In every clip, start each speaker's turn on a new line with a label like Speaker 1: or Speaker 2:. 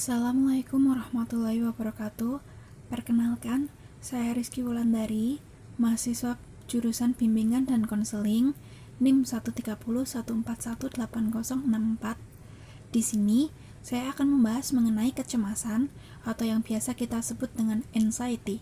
Speaker 1: Assalamualaikum warahmatullahi wabarakatuh. Perkenalkan, saya Rizky Wulandari, mahasiswa jurusan Bimbingan dan Konseling NIM 13014180064. Di sini, saya akan membahas mengenai kecemasan atau yang biasa kita sebut dengan anxiety.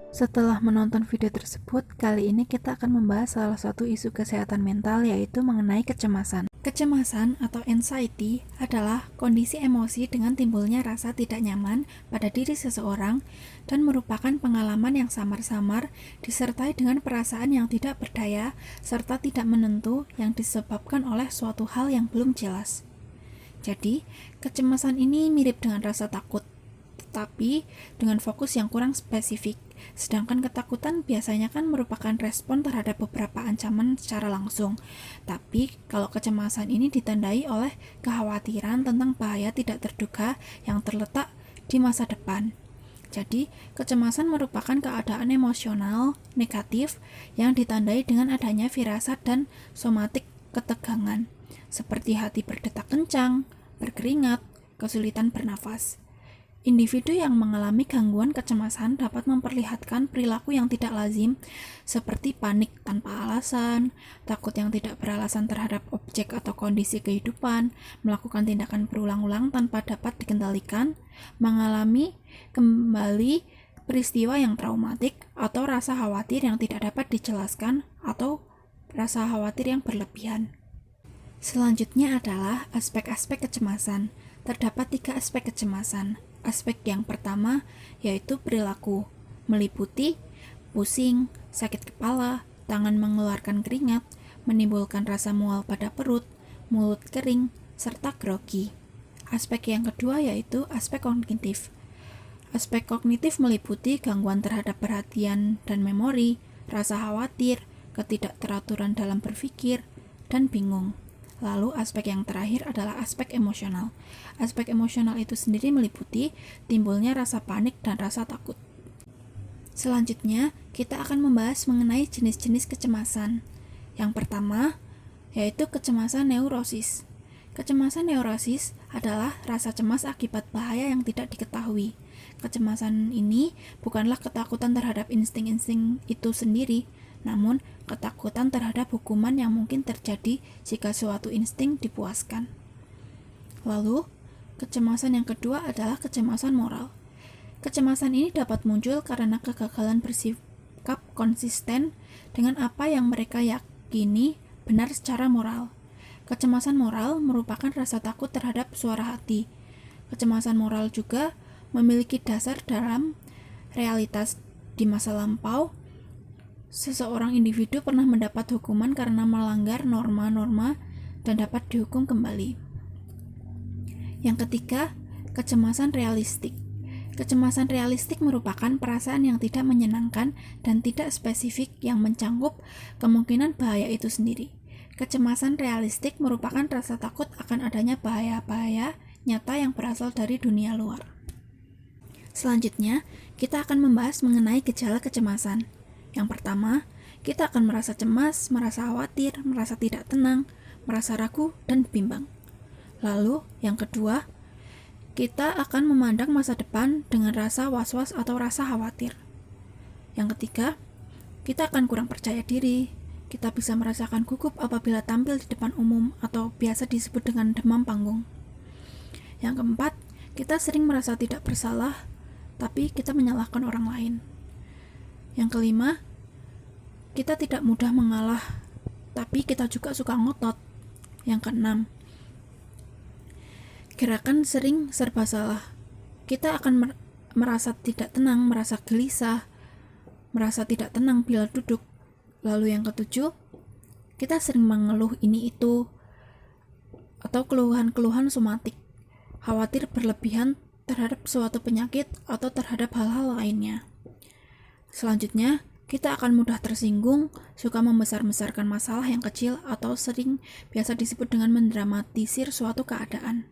Speaker 1: Setelah menonton video tersebut, kali ini kita akan membahas salah satu isu kesehatan mental, yaitu mengenai kecemasan. Kecemasan atau anxiety adalah kondisi emosi dengan timbulnya rasa tidak nyaman pada diri seseorang dan merupakan pengalaman yang samar-samar disertai dengan perasaan yang tidak berdaya serta tidak menentu yang disebabkan oleh suatu hal yang belum jelas. Jadi, kecemasan ini mirip dengan rasa takut, tetapi dengan fokus yang kurang spesifik. Sedangkan ketakutan biasanya kan merupakan respon terhadap beberapa ancaman secara langsung. Tapi kalau kecemasan ini ditandai oleh kekhawatiran tentang bahaya tidak terduga yang terletak di masa depan. Jadi, kecemasan merupakan keadaan emosional negatif yang ditandai dengan adanya firasat dan somatik ketegangan, seperti hati berdetak kencang, berkeringat, kesulitan bernafas. Individu yang mengalami gangguan kecemasan dapat memperlihatkan perilaku yang tidak lazim, seperti panik tanpa alasan, takut yang tidak beralasan terhadap objek atau kondisi kehidupan, melakukan tindakan berulang-ulang tanpa dapat dikendalikan, mengalami kembali peristiwa yang traumatik, atau rasa khawatir yang tidak dapat dijelaskan, atau rasa khawatir yang berlebihan. Selanjutnya adalah aspek-aspek kecemasan. Terdapat 3 aspek kecemasan. Aspek yang pertama yaitu perilaku, meliputi pusing, sakit kepala, tangan mengeluarkan keringat, menimbulkan rasa mual pada perut, mulut kering, serta grogi. Aspek yang kedua yaitu aspek kognitif. Aspek kognitif meliputi gangguan terhadap perhatian dan memori, rasa khawatir, ketidakteraturan dalam berpikir, dan bingung. Lalu aspek yang terakhir adalah aspek emosional. Aspek emosional itu sendiri meliputi timbulnya rasa panik dan rasa takut. Selanjutnya, kita akan membahas mengenai jenis-jenis kecemasan. Yang pertama, yaitu kecemasan neurosis. Kecemasan neurosis adalah rasa cemas akibat bahaya yang tidak diketahui. Kecemasan ini bukanlah ketakutan terhadap insting-insting itu sendiri, namun ketakutan terhadap hukuman yang mungkin terjadi jika suatu insting dipuaskan. Lalu, kecemasan yang kedua adalah kecemasan moral. Kecemasan ini dapat muncul karena kegagalan bersikap konsisten dengan apa yang mereka yakini benar secara moral. Kecemasan moral merupakan rasa takut terhadap suara hati. Kecemasan moral juga memiliki dasar dalam realitas di masa lampau. Seseorang individu pernah mendapat hukuman karena melanggar norma-norma dan dapat dihukum kembali. Yang ketiga, kecemasan realistik. Kecemasan realistik merupakan perasaan yang tidak menyenangkan dan tidak spesifik yang mencangkup kemungkinan bahaya itu sendiri. Kecemasan realistik merupakan rasa takut akan adanya bahaya-bahaya nyata yang berasal dari dunia luar. Selanjutnya, kita akan membahas mengenai gejala kecemasan. Yang pertama, kita akan merasa cemas, merasa khawatir, merasa tidak tenang, merasa ragu, dan bimbang. Lalu, yang kedua, kita akan memandang masa depan dengan rasa was-was atau rasa khawatir. Yang ketiga, kita akan kurang percaya diri. Kita bisa merasakan gugup apabila tampil di depan umum atau biasa disebut dengan demam panggung. Yang keempat, kita sering merasa tidak bersalah, tapi kita menyalahkan orang lain. Yang kelima, kita tidak mudah mengalah, tapi kita juga suka ngotot. Yang keenam, gerakan sering serba salah. Kita akan merasa tidak tenang, merasa gelisah, merasa tidak tenang bila duduk. Lalu yang ketujuh, kita sering mengeluh ini itu, atau keluhan-keluhan somatik, khawatir berlebihan terhadap suatu penyakit atau terhadap hal-hal lainnya. Selanjutnya, Kita akan mudah tersinggung, suka membesar-besarkan masalah yang kecil, atau sering biasa disebut dengan mendramatisir suatu keadaan.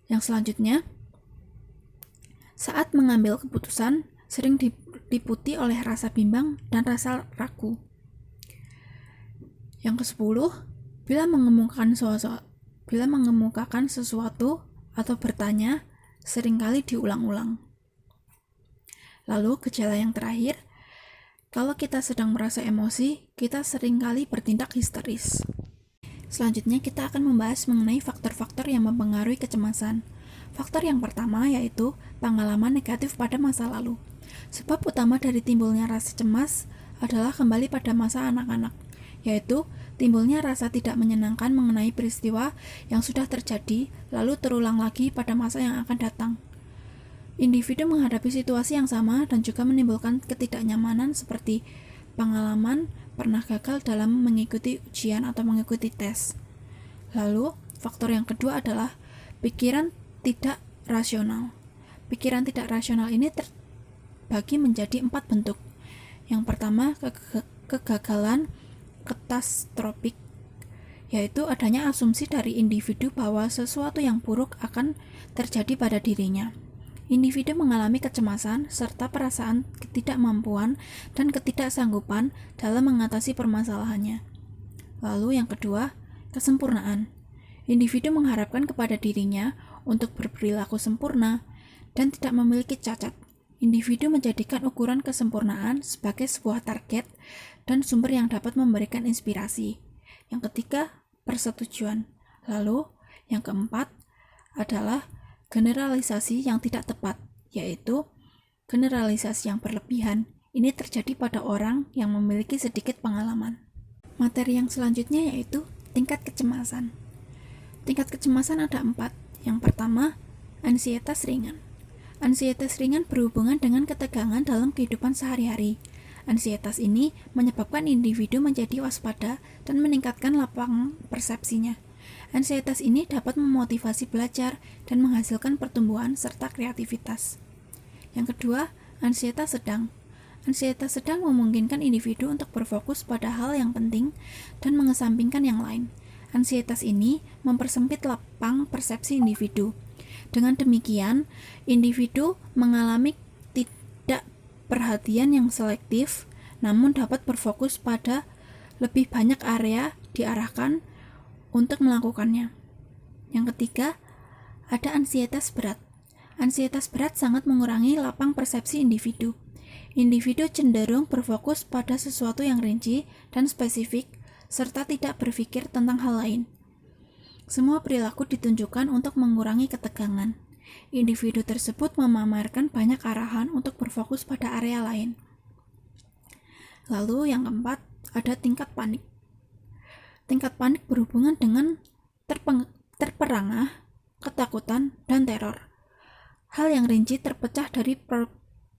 Speaker 1: Yang selanjutnya, saat mengambil keputusan, sering diliputi oleh rasa bimbang dan rasa ragu. Yang ke-10, bila mengemukakan sesuatu atau bertanya, seringkali diulang-ulang. Lalu, gejala yang terakhir, kalau kita sedang merasa emosi, kita seringkali bertindak histeris. Selanjutnya, kita akan membahas mengenai faktor-faktor yang mempengaruhi kecemasan. Faktor yang pertama yaitu pengalaman negatif pada masa lalu. Sebab utama dari timbulnya rasa cemas adalah kembali pada masa anak-anak, yaitu timbulnya rasa tidak menyenangkan mengenai peristiwa yang sudah terjadi, lalu terulang lagi pada masa yang akan datang. Individu menghadapi situasi yang sama dan juga menimbulkan ketidaknyamanan seperti pengalaman pernah gagal dalam mengikuti ujian atau mengikuti tes. Lalu, faktor yang kedua adalah pikiran tidak rasional. Pikiran tidak rasional ini terbagi menjadi 4 bentuk. Yang pertama, kegagalan katastrofik, yaitu adanya asumsi dari individu bahwa sesuatu yang buruk akan terjadi pada dirinya. Individu mengalami kecemasan serta perasaan ketidakmampuan dan ketidaksanggupan dalam mengatasi permasalahannya. Lalu yang kedua, kesempurnaan. Individu mengharapkan kepada dirinya untuk berperilaku sempurna dan tidak memiliki cacat. Individu menjadikan ukuran kesempurnaan sebagai sebuah target dan sumber yang dapat memberikan inspirasi. Yang ketiga, persetujuan. Lalu, yang keempat adalah generalisasi yang tidak tepat, yaitu generalisasi yang berlebihan. Ini terjadi pada orang yang memiliki sedikit pengalaman. Materi yang selanjutnya yaitu tingkat kecemasan. Tingkat kecemasan ada 4. Yang pertama, ansietas ringan. Ansietas ringan berhubungan dengan ketegangan dalam kehidupan sehari-hari. Ansietas ini menyebabkan individu menjadi waspada dan meningkatkan lapang persepsinya. Ansietas ini dapat memotivasi belajar dan menghasilkan pertumbuhan serta kreativitas. Yang kedua, ansietas sedang. Ansietas sedang memungkinkan individu untuk berfokus pada hal yang penting dan mengesampingkan yang lain. Ansietas ini mempersempit lapang persepsi individu. Dengan demikian, individu mengalami tidak perhatian yang selektif, namun dapat berfokus pada lebih banyak area diarahkan untuk melakukannya. Yang ketiga, ada ansietas berat. Ansietas berat sangat mengurangi lapang persepsi individu. Individu cenderung berfokus pada sesuatu yang rinci dan spesifik, serta tidak berpikir tentang hal lain. Semua perilaku ditunjukkan untuk mengurangi ketegangan. Individu tersebut memamerkan banyak arahan untuk berfokus pada area lain. Lalu yang keempat, ada tingkat panik. Tingkat panik berhubungan dengan terperangah, ketakutan, dan teror. Hal yang rinci terpecah dari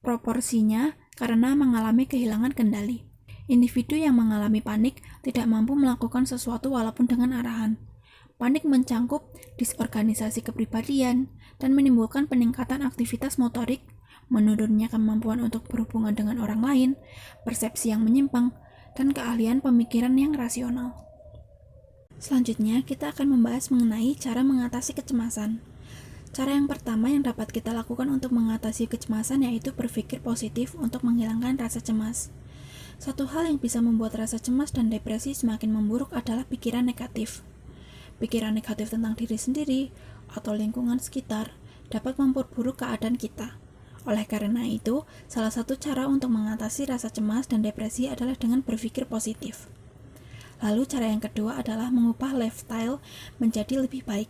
Speaker 1: proporsinya karena mengalami kehilangan kendali. Individu yang mengalami panik tidak mampu melakukan sesuatu walaupun dengan arahan. Panik mencangkup disorganisasi kepribadian dan menimbulkan peningkatan aktivitas motorik, menurunnya kemampuan untuk berhubungan dengan orang lain, persepsi yang menyimpang, dan keahlian pemikiran yang rasional. Selanjutnya, kita akan membahas mengenai cara mengatasi kecemasan. Cara yang pertama yang dapat kita lakukan untuk mengatasi kecemasan yaitu berpikir positif untuk menghilangkan rasa cemas. Satu hal yang bisa membuat rasa cemas dan depresi semakin memburuk adalah pikiran negatif. Pikiran negatif tentang diri sendiri atau lingkungan sekitar dapat memperburuk keadaan kita. Oleh karena itu, salah satu cara untuk mengatasi rasa cemas dan depresi adalah dengan berpikir positif. Lalu cara yang kedua adalah mengubah lifestyle menjadi lebih baik.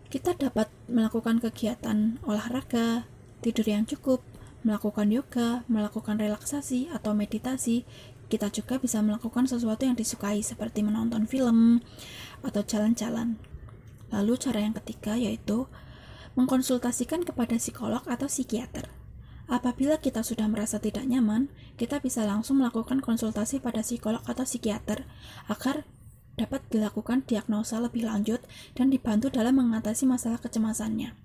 Speaker 1: Kita dapat melakukan kegiatan olahraga, tidur yang cukup, melakukan yoga, melakukan relaksasi atau meditasi. Kita juga bisa melakukan sesuatu yang disukai seperti menonton film atau jalan-jalan. Lalu cara yang ketiga yaitu mengkonsultasikan kepada psikolog atau psikiater. Apabila kita sudah merasa tidak nyaman, kita bisa langsung melakukan konsultasi pada psikolog atau psikiater agar dapat dilakukan diagnosa lebih lanjut dan dibantu dalam mengatasi masalah kecemasannya.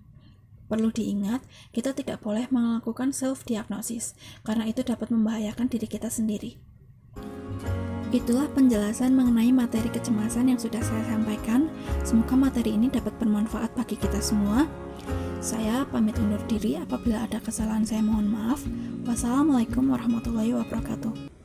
Speaker 1: Perlu diingat, kita tidak boleh melakukan self-diagnosis, karena itu dapat membahayakan diri kita sendiri. Itulah penjelasan mengenai materi kecemasan yang sudah saya sampaikan. Semoga materi ini dapat bermanfaat bagi kita semua. Saya pamit undur diri, apabila ada kesalahan saya mohon maaf. Wassalamualaikum warahmatullahi wabarakatuh.